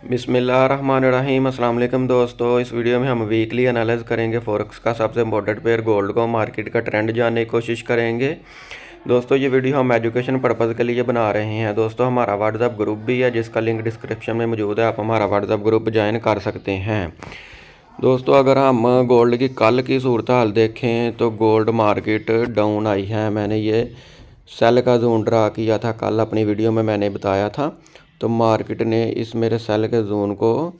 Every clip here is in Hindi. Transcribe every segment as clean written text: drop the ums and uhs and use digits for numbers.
बिस्मिल्लाहिर्रहमानिर्रहीम। अस्सलाम वालेकुम दोस्तों, इस वीडियो में हम वीकली एनालाइज करेंगे फॉरेक्स का सबसे इम्पोर्टेंट पेयर गोल्ड को, मार्केट का ट्रेंड जानने की कोशिश करेंगे। दोस्तों ये वीडियो हम एजुकेशन पर्पज़ के लिए बना रहे हैं। दोस्तों हमारा व्हाट्सएप ग्रुप भी है जिसका लिंक डिस्क्रिप्शन में मौजूद है, आप हमारा व्हाट्सएप ग्रुप ज्वाइन कर सकते हैं। दोस्तों अगर हम गोल्ड की कल की सूरत हाल देखें तो गोल्ड मार्केट डाउन आई है। मैंने ये सेल का जोन ड्रा किया था कल, अपनी वीडियो में मैंने बताया था। तो मार्केट ने इस मेरे सेल के जोन को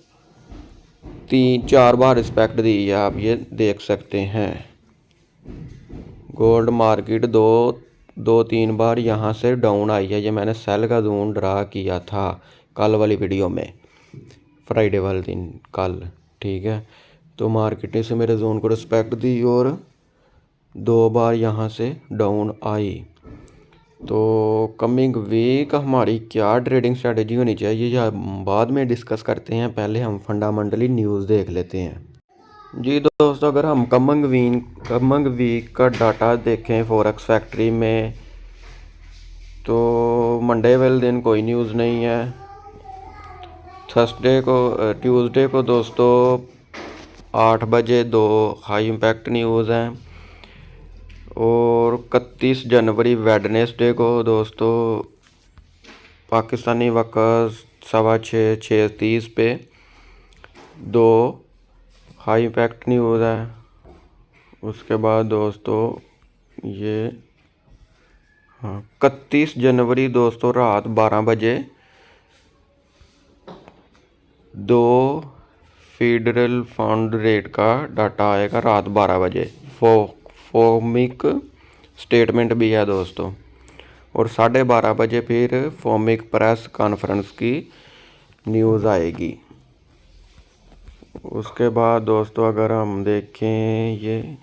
3-4 बार रिस्पेक्ट दी है, आप ये देख सकते हैं। गोल्ड मार्केट दो तीन बार यहाँ से डाउन आई है। ये मैंने सेल का जोन ड्रा किया था कल वाली वीडियो में, फ्राइडे वाले दिन कल, ठीक है। तो मार्केट ने से मेरे जोन को रिस्पेक्ट दी और 2 बार यहाँ से डाउन आई। तो कमिंग वीक हमारी क्या ट्रेडिंग स्ट्रेटजी होनी चाहिए या बाद में डिस्कस करते हैं, पहले हम फंडामेंटली न्यूज़ देख लेते हैं। जी दोस्तों अगर हम कमिंग वीक का डाटा देखें फॉरेक्स फैक्ट्री में तो मंडे वाले दिन कोई न्यूज़ नहीं है। ट्यूसडे को दोस्तों 8 बजे 2 हाई इम्पैक्ट न्यूज़ हैं। और 31 जनवरी वेडनेसडे को दोस्तों पाकिस्तानी वक्त 6:30 पे 2 हाई इम्पैक्ट न्यूज़ है। उसके बाद दोस्तों ये 31 जनवरी दोस्तों रात 12 बजे 2 फेडरल फंड रेट का डाटा आएगा रात 12 बजे। फोमिक स्टेटमेंट भी है दोस्तों। और 12:30 बजे फिर फोमिक प्रेस कॉन्फ्रेंस की न्यूज़ आएगी। उसके बाद दोस्तों अगर हम देखें ये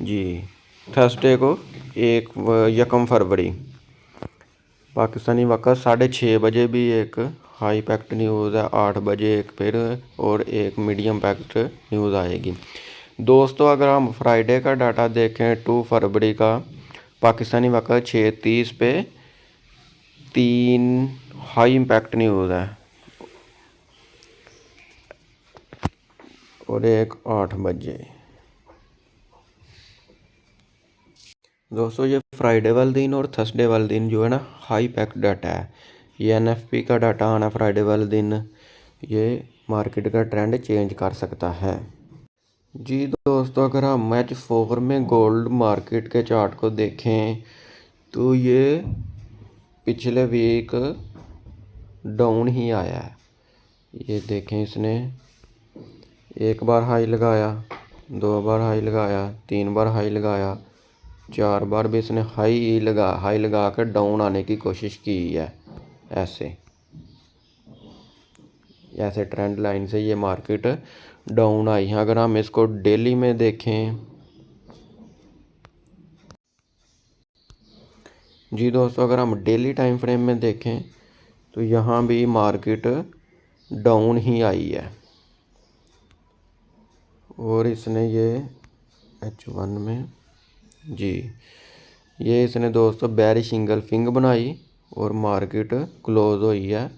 जी थर्सडे को 1 फरवरी पाकिस्तानी वक्त 6:30 बजे भी एक हाई पैक्ट न्यूज़ है। 8 बजे एक फिर और एक मीडियम पैक्ट न्यूज़ आएगी। दोस्तों अगर हम फ्राइडे का डाटा देखें 2 फरवरी का पाकिस्तानी वक्त 6:30 पे 3 हाई इम्पैक्ट न्यूज़ है और एक 8 बजे। दोस्तों ये फ्राइडे वाले दिन और थर्सडे वाले दिन जो है ना हाई पैक्ट डाटा है। ये एनएफपी का डाटा आना फ्राइडे वाले दिन, ये मार्केट का ट्रेंड चेंज कर सकता है। जी दोस्तों अगर हम H4 में गोल्ड मार्केट के चार्ट को देखें तो ये पिछले वीक डाउन ही आया है। ये देखें, इसने 1 बार हाई लगाया, 2 बार हाई लगाया, 3 बार हाई लगाया, 4 बार भी इसने हाई लगा कर डाउन आने की कोशिश की है। ऐसे ट्रेंड लाइन से ये मार्केट डाउन आई है। अगर हम इसको डेली में देखें जी दोस्तों, अगर हम डेली टाइम फ्रेम में देखें तो यहाँ भी मार्केट डाउन ही आई है। और इसने ये H1 में जी ये इसने दोस्तों बेरिश इंगल्फिंग बनाई और मार्केट क्लोज हुई है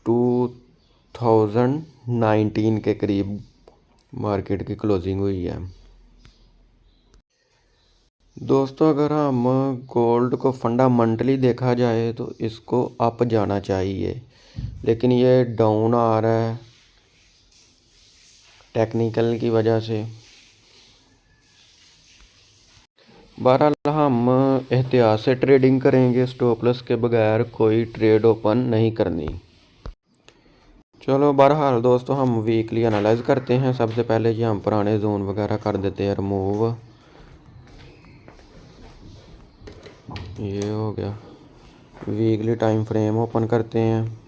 2019 के करीब मार्केट की क्लोजिंग हुई है। दोस्तों अगर हम गोल्ड को फंडामेंटली देखा जाए तो इसको अप जाना चाहिए, लेकिन ये डाउन आ रहा है टेक्निकल की वजह से। बहरहाल हम एहतियात से ट्रेडिंग करेंगे, स्टॉप लॉस के बगैर कोई ट्रेड ओपन नहीं करनी। चलो बहरहाल दोस्तों हम वीकली एनालाइज करते हैं। सबसे पहले ये हम पुराने जोन वगैरह कर देते हैं रिमूव। ये हो गया। वीकली टाइम फ्रेम ओपन करते हैं।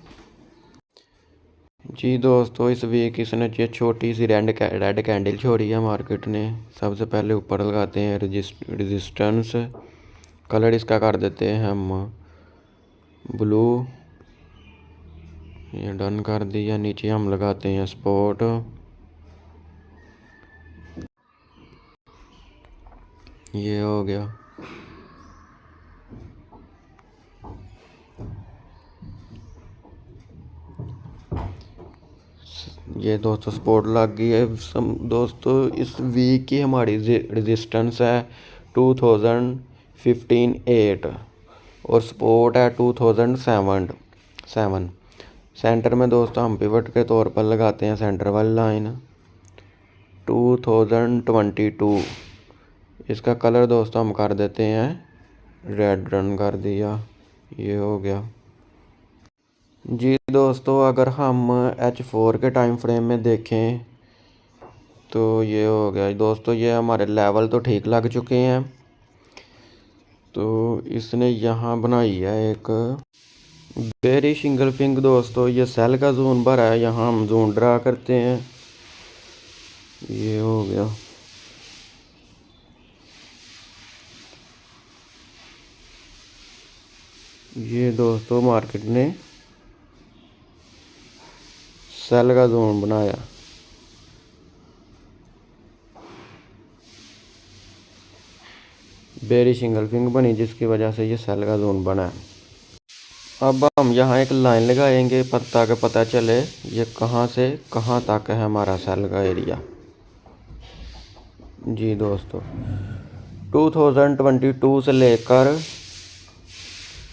जी दोस्तों इस वीक इसने ये छोटी सी रेड कैंडल छोड़ी है मार्केट ने। सबसे पहले ऊपर लगाते हैं रेजिस्टेंस, कलर इसका कर देते हैं हम ब्लू। ये डन कर दिया। नीचे हम लगाते हैं सपोर्ट। ये हो गया। ये दोस्तों सपोर्ट लग गई है। दोस्तों इस वीक की हमारी रेजिस्टेंस है 2015 8 और सपोर्ट है 2007 सेंटर में दोस्तों हम पिवट के तौर पर लगाते हैं सेंटर वाली लाइन 2022। इसका कलर दोस्तों हम कर देते हैं रेड, रन कर दिया, ये हो गया जी। दोस्तों अगर हम H4 के टाइम फ्रेम में देखें तो ये हो गया दोस्तों। ये हमारे लेवल तो ठीक लग चुके हैं। तो इसने यहाँ बनाई है एक बेरी सिंगल फिंग दोस्तों। ये सेल का जोन भरा है, यहाँ हम जोन ड्रा करते हैं, ये हो गया। ये दोस्तों मार्केट ने सेल का जोन बनाया। बेरी सिंगल फिंग बनी जिसकी वजह से ये सेल का जोन बना है। अब हम यहाँ एक लाइन लगाएंगे ताकि पता चले ये कहाँ से कहाँ तक है हमारा सेल का एरिया। जी दोस्तों 2022 से लेकर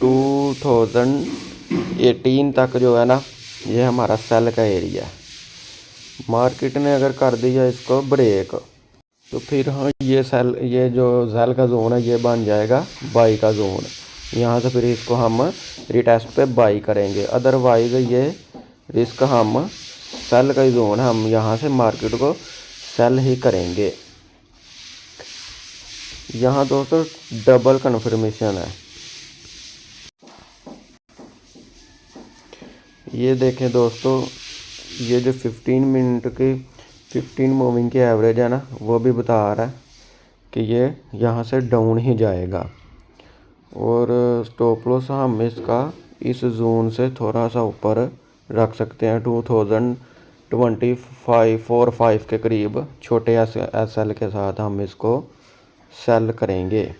2018 तक जो है ना, ये हमारा सेल का एरिया है। मार्केट ने अगर कर दिया इसको ब्रेक तो फिर हाँ ये जो सेल का जोन है ये बन जाएगा बाई का जोन। यहाँ से फिर इसको हम रिटेस्ट पे बाई करेंगे, अदरवाइज ये रिस्क हम सेल का ही जोन है, हम यहाँ से मार्केट को सेल ही करेंगे। यहाँ दोस्तों डबल कन्फर्मेशन है। ये देखें दोस्तों, ये जो 15 मिनट की 15 मूविंग की एवरेज है ना, वो भी बता रहा है कि ये यहाँ से डाउन ही जाएगा। और स्टॉप लॉस हम इसका इस जोन से थोड़ा सा ऊपर रख सकते हैं 2025 के करीब। छोटे SL के साथ हम इसको सेल करेंगे।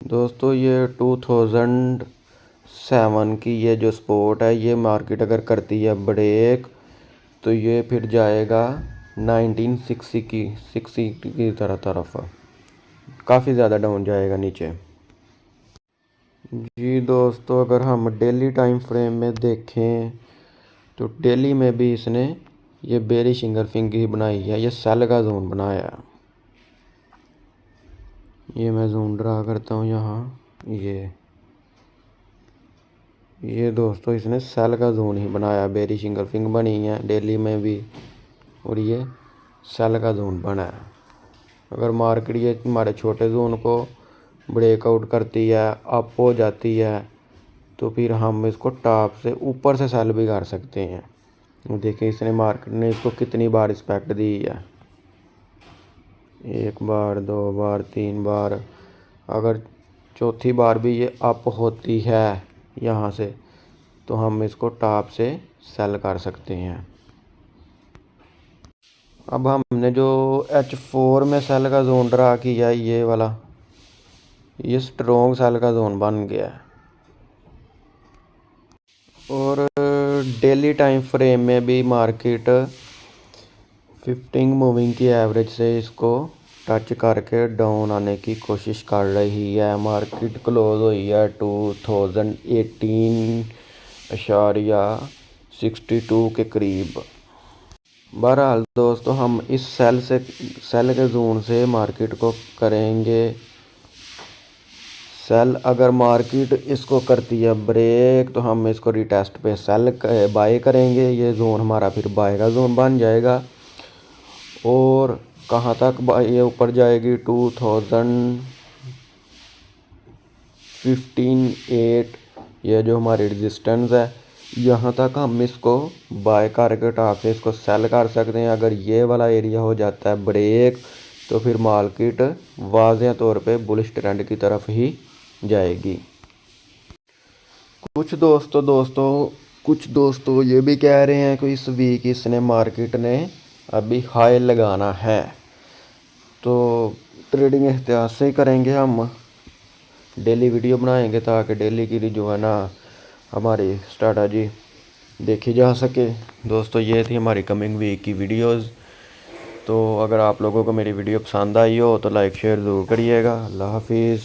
दोस्तों ये 2007 की ये जो सपोर्ट है, ये मार्केट अगर करती है ब्रेक तो ये फिर जाएगा 1960 की तरफ काफ़ी ज़्यादा डाउन जाएगा नीचे। जी दोस्तों अगर हम डेली टाइम फ्रेम में देखें तो डेली में भी इसने ये बेरी सिंगल फिंग ही बनाई है, ये सेल का जोन बनाया है। ये मैं जोन ड्रा करता हूँ यहाँ, ये दोस्तों इसने सेल का जोन ही बनाया, बेरी सिंगल फिंग बनी है डेली में भी और ये सेल का जोन बना है। अगर मार्केट ये हमारे छोटे जोन को ब्रेकआउट करती है, अप हो जाती है, तो फिर हम इसको टॉप से ऊपर से सेल भी कर सकते हैं। देखिए इसने मार्केट ने इसको कितनी बार रिस्पेक्ट दी है, 1 बार 2 बार 3 बार। अगर चौथी बार भी ये अप होती है यहाँ से तो हम इसको टॉप से सेल कर सकते हैं। अब हमने जो H4 में सेल का जोन ड्रा किया है, ये वाला, ये स्ट्रॉन्ग सेल का जोन बन गया है। और डेली टाइम फ्रेम में भी मार्केट 15 मूविंग की एवरेज से इसको टच करके डाउन आने की कोशिश कर रही है। मार्केट क्लोज हुई है 2018.62 के करीब। बहरहाल दोस्तों हम इस सेल के जोन से मार्केट को करेंगे सेल। अगर मार्केट इसको करती है ब्रेक तो हम इसको रिटेस्ट पे सेल बाय करेंगे, ये जोन हमारा फिर बाय का जोन बन जाएगा। और कहाँ तक ये ऊपर जाएगी 2015.8, ये जो हमारी रेजिस्टेंस है, यहाँ तक हम इसको बाय करके टॉप से इसको सेल कर सकते हैं। अगर ये वाला एरिया हो जाता है ब्रेक तो फिर मार्केट वाज़ेह तौर पे बुलिश ट्रेंड की तरफ ही जाएगी। कुछ दोस्तों ये भी कह रहे हैं कि इस वीक इसने मार्केट ने अभी हाई लगाना है, तो ट्रेडिंग एहतियात से ही करेंगे। हम डेली वीडियो बनाएंगे ताकि डेली की जो है ना हमारी स्ट्रैटेजी देखी जा सके। दोस्तों ये थी हमारी कमिंग वीक की वीडियोस। तो अगर आप लोगों को मेरी वीडियो पसंद आई हो तो लाइक शेयर ज़रूर करिएगा। अल्लाह हाफिज़।